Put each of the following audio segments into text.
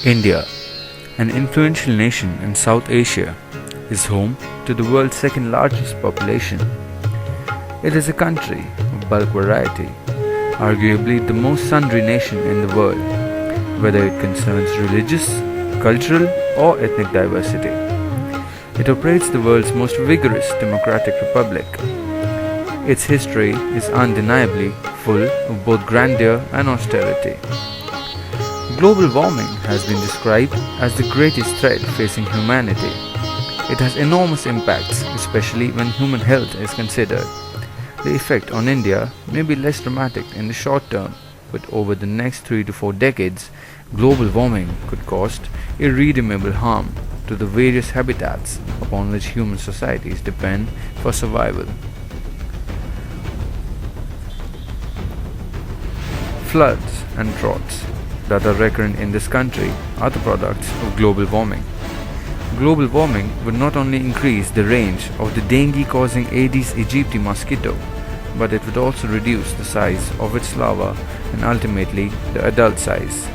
India, an influential nation in South Asia, is home to the world's second largest population. It is a country of bulk variety, arguably the most sundry nation in the world, whether it concerns religious, cultural, or ethnic diversity. It operates the world's most vigorous democratic republic. Its history is undeniably full of both grandeur and austerity. Global warming has been described as the greatest threat facing humanity. It has enormous impacts, especially when human health is considered. The effect on India may be less dramatic in the short term, but over the next 3 to 4 decades, global warming could cause irredeemable harm to the various habitats upon which human societies depend for survival. Floods and droughts that are recurrent in this country are the products of global warming. Global warming would not only increase the range of the dengue-causing Aedes aegypti mosquito, but it would also reduce the size of its larva and ultimately the adult size.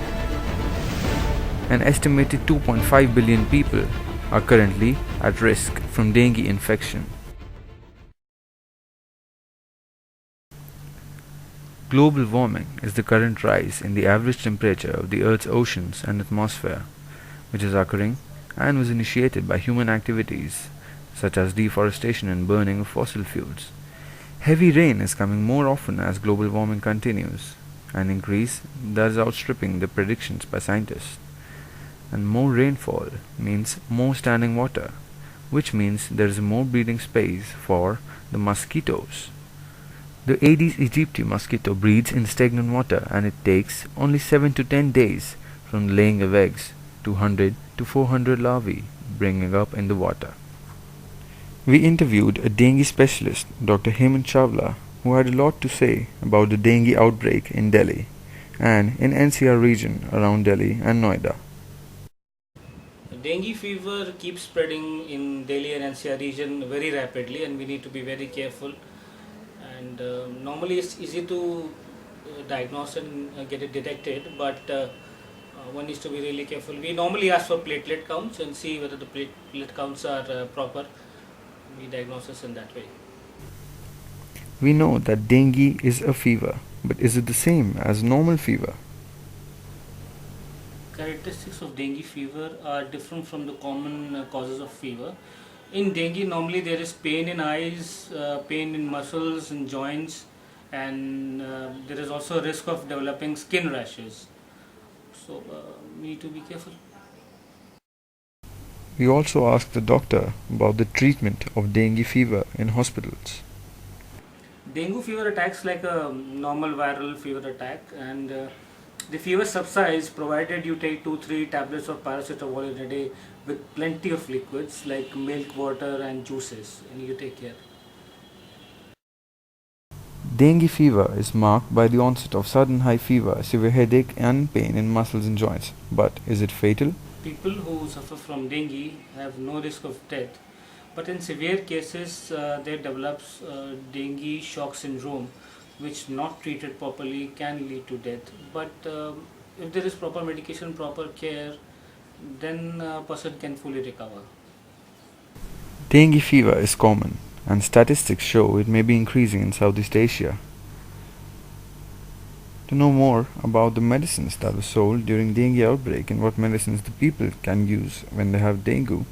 An estimated 2.5 billion people are currently at risk from dengue infection. Global warming is the current rise in the average temperature of the Earth's oceans and atmosphere, which is occurring and was initiated by human activities such as deforestation and burning of fossil fuels. Heavy rain is coming more often as global warming continues, an increase that is outstripping the predictions by scientists. And more rainfall means more standing water, which means there is more breeding space for the mosquitoes. The Aedes aegypti mosquito breeds in stagnant water, and it takes only 7 to 10 days from the laying of eggs to 100 to 400 larvae bringing up in the water. We interviewed a dengue specialist, Dr. Hemant Chawla, who had a lot to say about the dengue outbreak in Delhi and in NCR region around Delhi and Noida. Dengue fever keeps spreading in Delhi and NCR region very rapidly, and we need to be very careful. And normally it's easy to diagnose and get it detected, but one needs to be really careful. We normally ask for platelet counts and see whether the platelet counts are proper. We diagnose this in that way. We know that dengue is a fever, but is it the same as normal fever? Characteristics of dengue fever are different from the common causes of fever. In dengue, normally there is pain in eyes, pain in muscles and joints, and there is also a risk of developing skin rashes. So we need to be careful. We also asked the doctor about the treatment of dengue fever in hospitals. Dengue fever attacks like a normal viral fever attack, and the fever subsides provided you take 2-3 tablets of paracetamol in a day with plenty of liquids like milk, water and juices, and you take care. Dengue fever is marked by the onset of sudden high fever, severe headache and pain in muscles and joints. But is it fatal? People who suffer from dengue have no risk of death, but in severe cases there develops dengue shock syndrome, which not treated properly can lead to death. But if there is proper medication, proper care, then a person can fully recover. Dengue fever is common, and statistics show it may be increasing in Southeast Asia. To know more about the medicines that were sold during dengue outbreak and what medicines the people can use when they have dengue,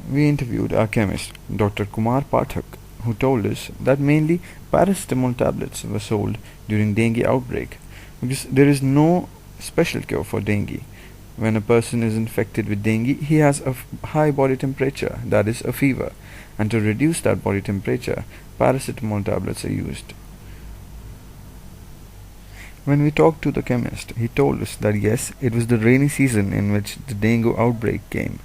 we interviewed our chemist, Dr. Kumar Pathak, who told us that mainly paracetamol tablets were sold during dengue outbreak because there is no special cure for dengue. When a person is infected with dengue, he has a high body temperature, that is a fever, and to reduce that body temperature, paracetamol tablets are used. When we talked to the chemist, he told us that yes, it was the rainy season in which the dengue outbreak came.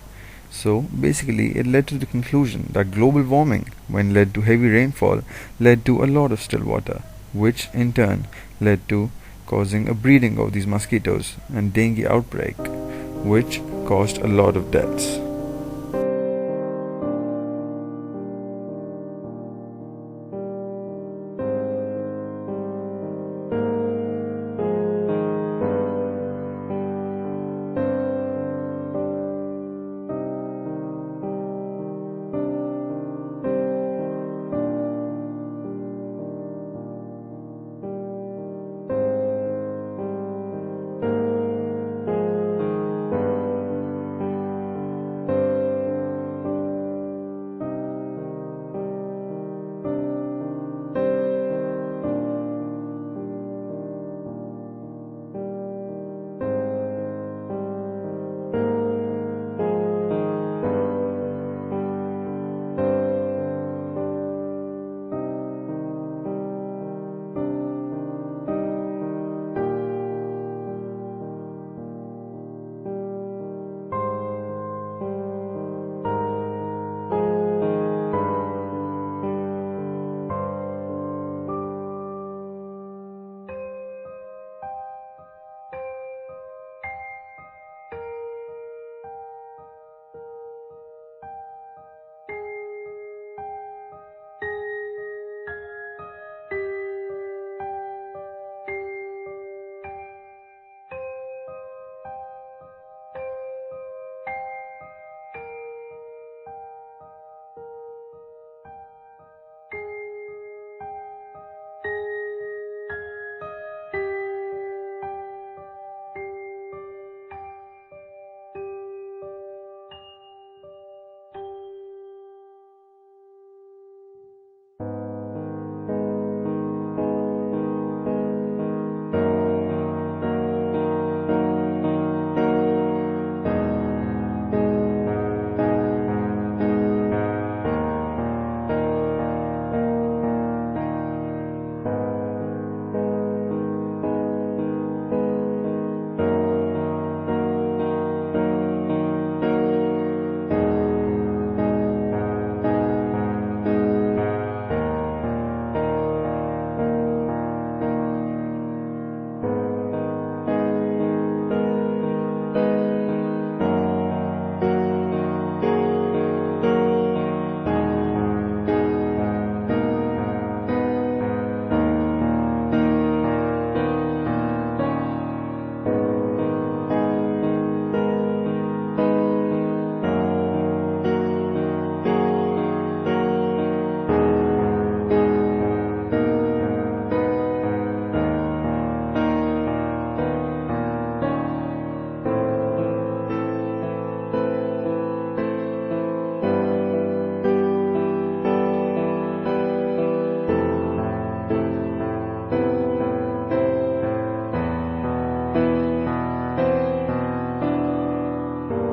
So basically it led to the conclusion that global warming, when led to heavy rainfall, led to a lot of still water, which in turn led to causing a breeding of these mosquitoes and dengue outbreak, which caused a lot of deaths.